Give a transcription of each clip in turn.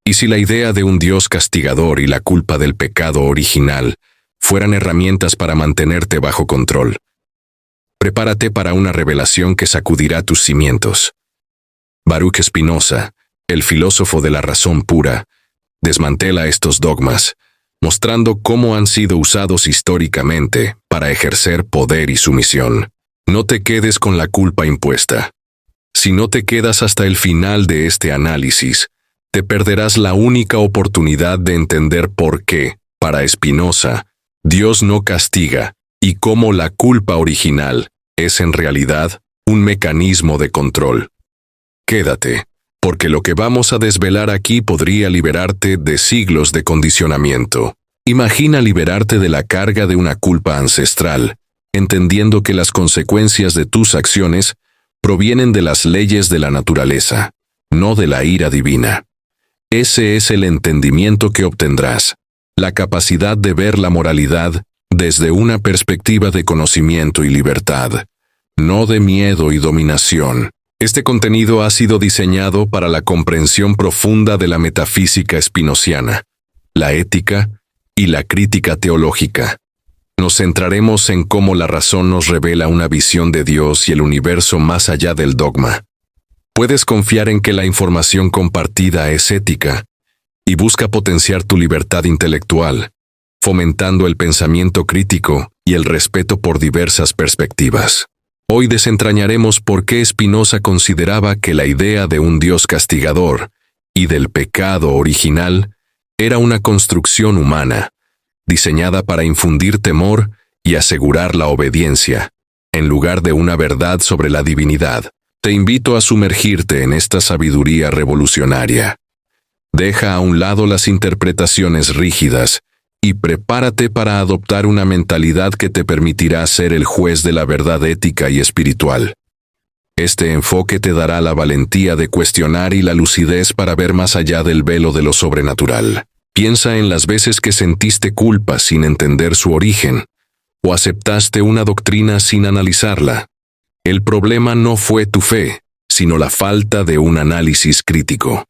¿Y si la idea de un Dios castigador y la culpa del pecado original fueran herramientas para mantenerte bajo control? Prepárate para una revelación que sacudirá tus cimientos. Baruch Spinoza, el filósofo de la razón pura, desmantela estos dogmas, mostrando cómo han sido usados históricamente para ejercer poder y sumisión. No te quedes con la culpa impuesta. Si no te quedas hasta el final de este análisis, te perderás la única oportunidad de entender por qué, para Spinoza, Dios no castiga y cómo la culpa original es en realidad un mecanismo de control. Quédate, porque lo que vamos a desvelar aquí podría liberarte de siglos de condicionamiento. Imagina liberarte de la carga de una culpa ancestral, entendiendo que las consecuencias de tus acciones provienen de las leyes de la naturaleza, no de la ira divina. Ese es el entendimiento que obtendrás, la capacidad de ver la moralidad desde una perspectiva de conocimiento y libertad, no de miedo y dominación. Este contenido ha sido diseñado para la comprensión profunda de la metafísica spinociana, la ética y la crítica teológica. Nos centraremos en cómo la razón nos revela una visión de Dios y el universo más allá del dogma. Puedes confiar en que la información compartida es ética y busca potenciar tu libertad intelectual, fomentando el pensamiento crítico y el respeto por diversas perspectivas. Hoy desentrañaremos por qué Spinoza consideraba que la idea de un Dios castigador y del pecado original era una construcción humana, diseñada para infundir temor y asegurar la obediencia, en lugar de una verdad sobre la divinidad. Te invito a sumergirte en esta sabiduría revolucionaria. Deja a un lado las interpretaciones rígidas y prepárate para adoptar una mentalidad que te permitirá ser el juez de la verdad ética y espiritual. Este enfoque te dará la valentía de cuestionar y la lucidez para ver más allá del velo de lo sobrenatural. Piensa en las veces que sentiste culpa sin entender su origen, o aceptaste una doctrina sin analizarla. El problema no fue tu fe, sino la falta de un análisis crítico.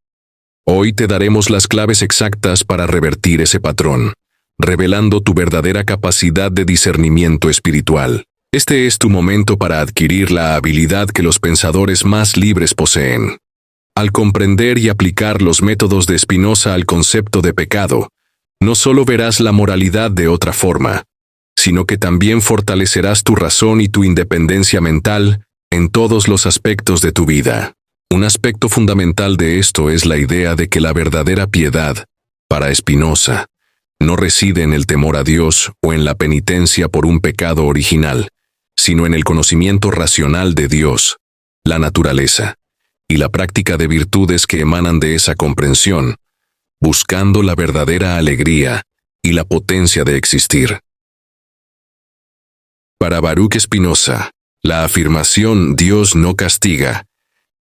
Hoy te daremos las claves exactas para revertir ese patrón, revelando tu verdadera capacidad de discernimiento espiritual. Este es tu momento para adquirir la habilidad que los pensadores más libres poseen. Al comprender y aplicar los métodos de Spinoza al concepto de pecado, no solo verás la moralidad de otra forma, sino que también fortalecerás tu razón y tu independencia mental en todos los aspectos de tu vida. Un aspecto fundamental de esto es la idea de que la verdadera piedad, para Spinoza, no reside en el temor a Dios o en la penitencia por un pecado original, sino en el conocimiento racional de Dios, la naturaleza, y la práctica de virtudes que emanan de esa comprensión, buscando la verdadera alegría y la potencia de existir. Para Baruch Spinoza, la afirmación «Dios no castiga»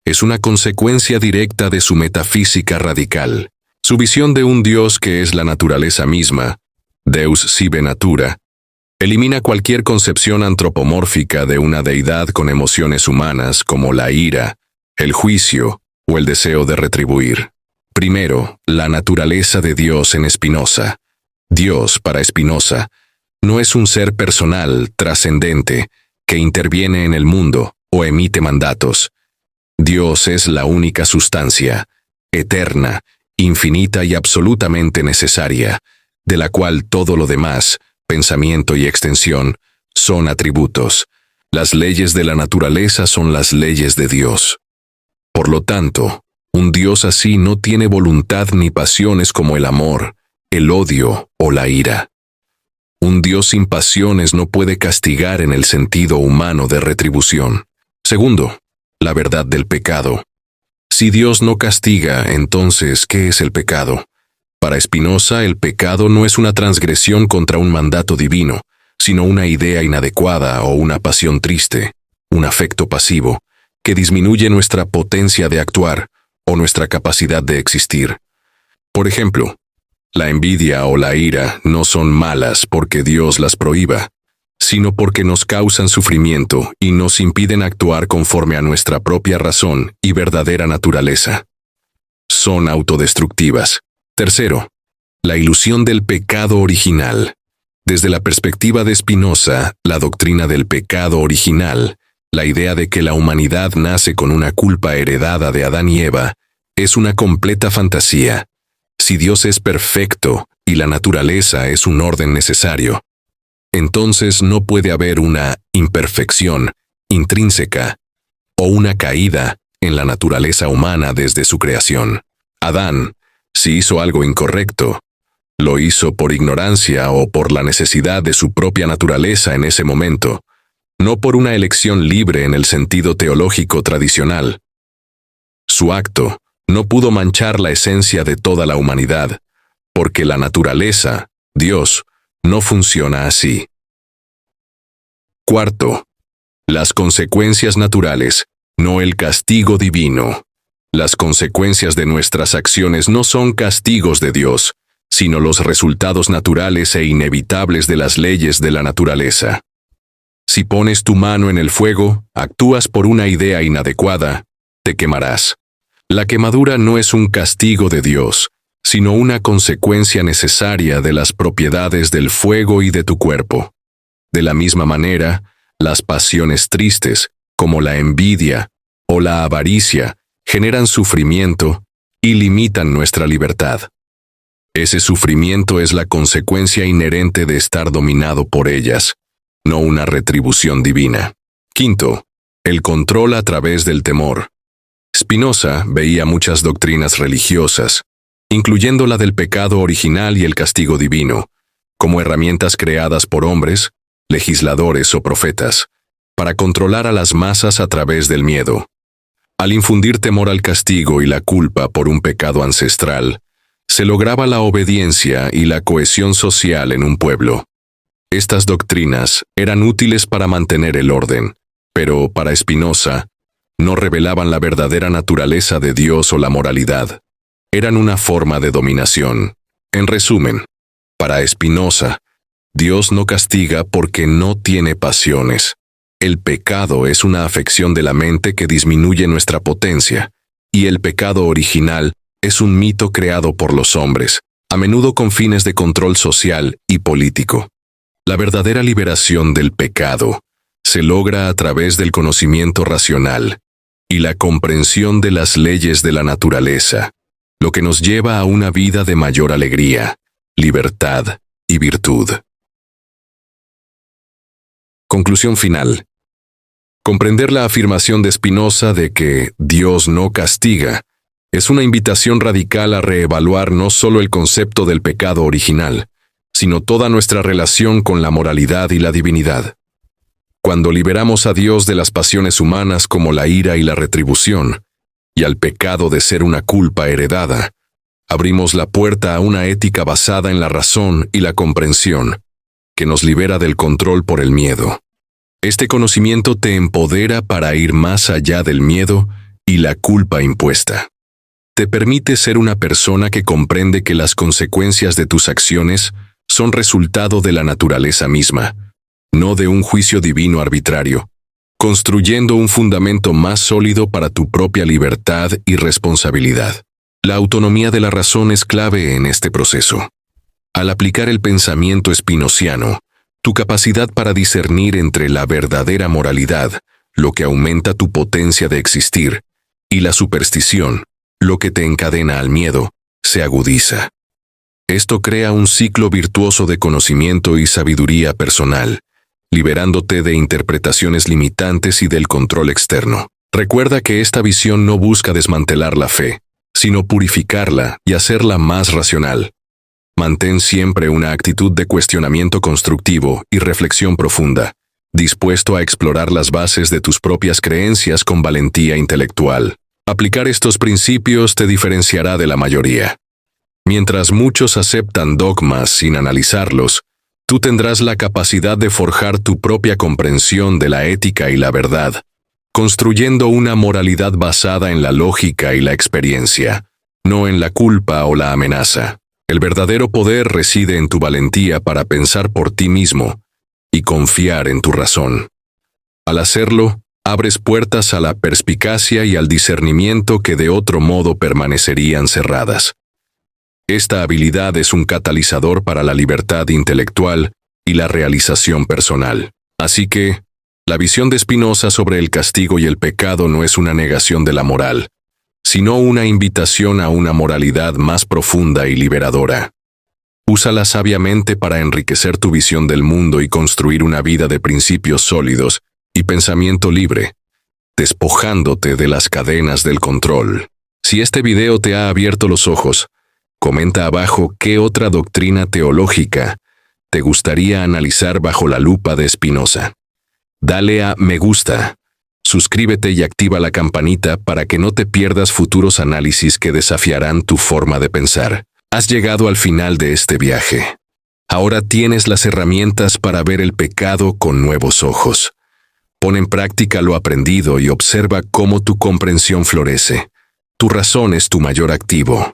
es una consecuencia directa de su metafísica radical. Su visión de un Dios que es la naturaleza misma, Deus sive natura, elimina cualquier concepción antropomórfica de una deidad con emociones humanas como la ira, el juicio o el deseo de retribuir. Primero, la naturaleza de Dios en Spinoza. Dios, para Spinoza, no es un ser personal, trascendente, que interviene en el mundo o emite mandatos. Dios es la única sustancia, eterna, infinita y absolutamente necesaria, de la cual todo lo demás, pensamiento y extensión, son atributos. Las leyes de la naturaleza son las leyes de Dios. Por lo tanto, un Dios así no tiene voluntad ni pasiones como el amor, el odio o la ira. Un Dios sin pasiones no puede castigar en el sentido humano de retribución. Segundo, la verdad del pecado. Si Dios no castiga, entonces, ¿qué es el pecado? Para Spinoza, el pecado no es una transgresión contra un mandato divino, sino una idea inadecuada o una pasión triste, un afecto pasivo, que disminuye nuestra potencia de actuar o nuestra capacidad de existir. Por ejemplo, la envidia o la ira no son malas porque Dios las prohíba, sino porque nos causan sufrimiento y nos impiden actuar conforme a nuestra propia razón y verdadera naturaleza. son autodestructivas. Tercero, la ilusión del pecado original. Desde la perspectiva de Spinoza, la doctrina del pecado original, la idea de que la humanidad nace con una culpa heredada de Adán y Eva, es una completa fantasía. Si Dios es perfecto y la naturaleza es un orden necesario, entonces no puede haber una imperfección intrínseca o una caída en la naturaleza humana desde su creación. Adán, si hizo algo incorrecto, lo hizo por ignorancia o por la necesidad de su propia naturaleza en ese momento, no por una elección libre en el sentido teológico tradicional. Su acto no pudo manchar la esencia de toda la humanidad, porque la naturaleza, Dios, no funciona así. Cuarto, las consecuencias naturales, no el castigo divino. Las consecuencias de nuestras acciones no son castigos de Dios, sino los resultados naturales e inevitables de las leyes de la naturaleza. Si pones tu mano en el fuego, actúas por una idea inadecuada, te quemarás. La quemadura no es un castigo de Dios, sino una consecuencia necesaria de las propiedades del fuego y de tu cuerpo. De la misma manera, las pasiones tristes, como la envidia o la avaricia, generan sufrimiento y limitan nuestra libertad. Ese sufrimiento es la consecuencia inherente de estar dominado por ellas, no una retribución divina. Quinto, el control a través del temor. Spinoza veía muchas doctrinas religiosas, incluyendo la del pecado original y el castigo divino, como herramientas creadas por hombres, legisladores o profetas, para controlar a las masas a través del miedo. Al infundir temor al castigo y la culpa por un pecado ancestral, se lograba la obediencia y la cohesión social en un pueblo. Estas doctrinas eran útiles para mantener el orden, pero para Spinoza, no revelaban la verdadera naturaleza de Dios o la moralidad. Eran una forma de dominación. En resumen, para Spinoza, Dios no castiga porque no tiene pasiones. El pecado es una afección de la mente que disminuye nuestra potencia, y el pecado original es un mito creado por los hombres, a menudo con fines de control social y político. La verdadera liberación del pecado se logra a través del conocimiento racional y la comprensión de las leyes de la naturaleza, lo que nos lleva a una vida de mayor alegría, libertad y virtud. Conclusión final. Comprender la afirmación de Spinoza de que Dios no castiga es una invitación radical a reevaluar no solo el concepto del pecado original, sino toda nuestra relación con la moralidad y la divinidad. Cuando liberamos a Dios de las pasiones humanas como la ira y la retribución, y al pecado de ser una culpa heredada, abrimos la puerta a una ética basada en la razón y la comprensión, que nos libera del control por el miedo. Este conocimiento te empodera para ir más allá del miedo y la culpa impuesta. Te permite ser una persona que comprende que las consecuencias de tus acciones son resultado de la naturaleza misma, no de un juicio divino arbitrario, construyendo un fundamento más sólido para tu propia libertad y responsabilidad. La autonomía de la razón es clave en este proceso. Al aplicar el pensamiento spinoziano, tu capacidad para discernir entre la verdadera moralidad, lo que aumenta tu potencia de existir, y la superstición, lo que te encadena al miedo, se agudiza. Esto crea un ciclo virtuoso de conocimiento y sabiduría personal, liberándote de interpretaciones limitantes y del control externo. Recuerda que esta visión no busca desmantelar la fe, sino purificarla y hacerla más racional. Mantén siempre una actitud de cuestionamiento constructivo y reflexión profunda, dispuesto a explorar las bases de tus propias creencias con valentía intelectual. Aplicar estos principios te diferenciará de la mayoría. Mientras muchos aceptan dogmas sin analizarlos, tú tendrás la capacidad de forjar tu propia comprensión de la ética y la verdad, construyendo una moralidad basada en la lógica y la experiencia, no en la culpa o la amenaza. El verdadero poder reside en tu valentía para pensar por ti mismo y confiar en tu razón. Al hacerlo, Abres puertas a la perspicacia y al discernimiento que de otro modo permanecerían cerradas. Esta habilidad es un catalizador para la libertad intelectual y la realización personal. Así que, la visión de Spinoza sobre el castigo y el pecado no es una negación de la moral, sino una invitación a una moralidad más profunda y liberadora. Úsala sabiamente para enriquecer tu visión del mundo y construir una vida de principios sólidos y pensamiento libre, despojándote de las cadenas del control. Si este video te ha abierto los ojos, comenta abajo qué otra doctrina teológica te gustaría analizar bajo la lupa de Spinoza. Dale a me gusta, suscríbete y activa la campanita para que no te pierdas futuros análisis que desafiarán tu forma de pensar. Has llegado al final de este viaje. Ahora tienes las herramientas para ver el pecado con nuevos ojos. Pon en práctica lo aprendido y observa cómo tu comprensión florece. Tu razón es tu mayor activo.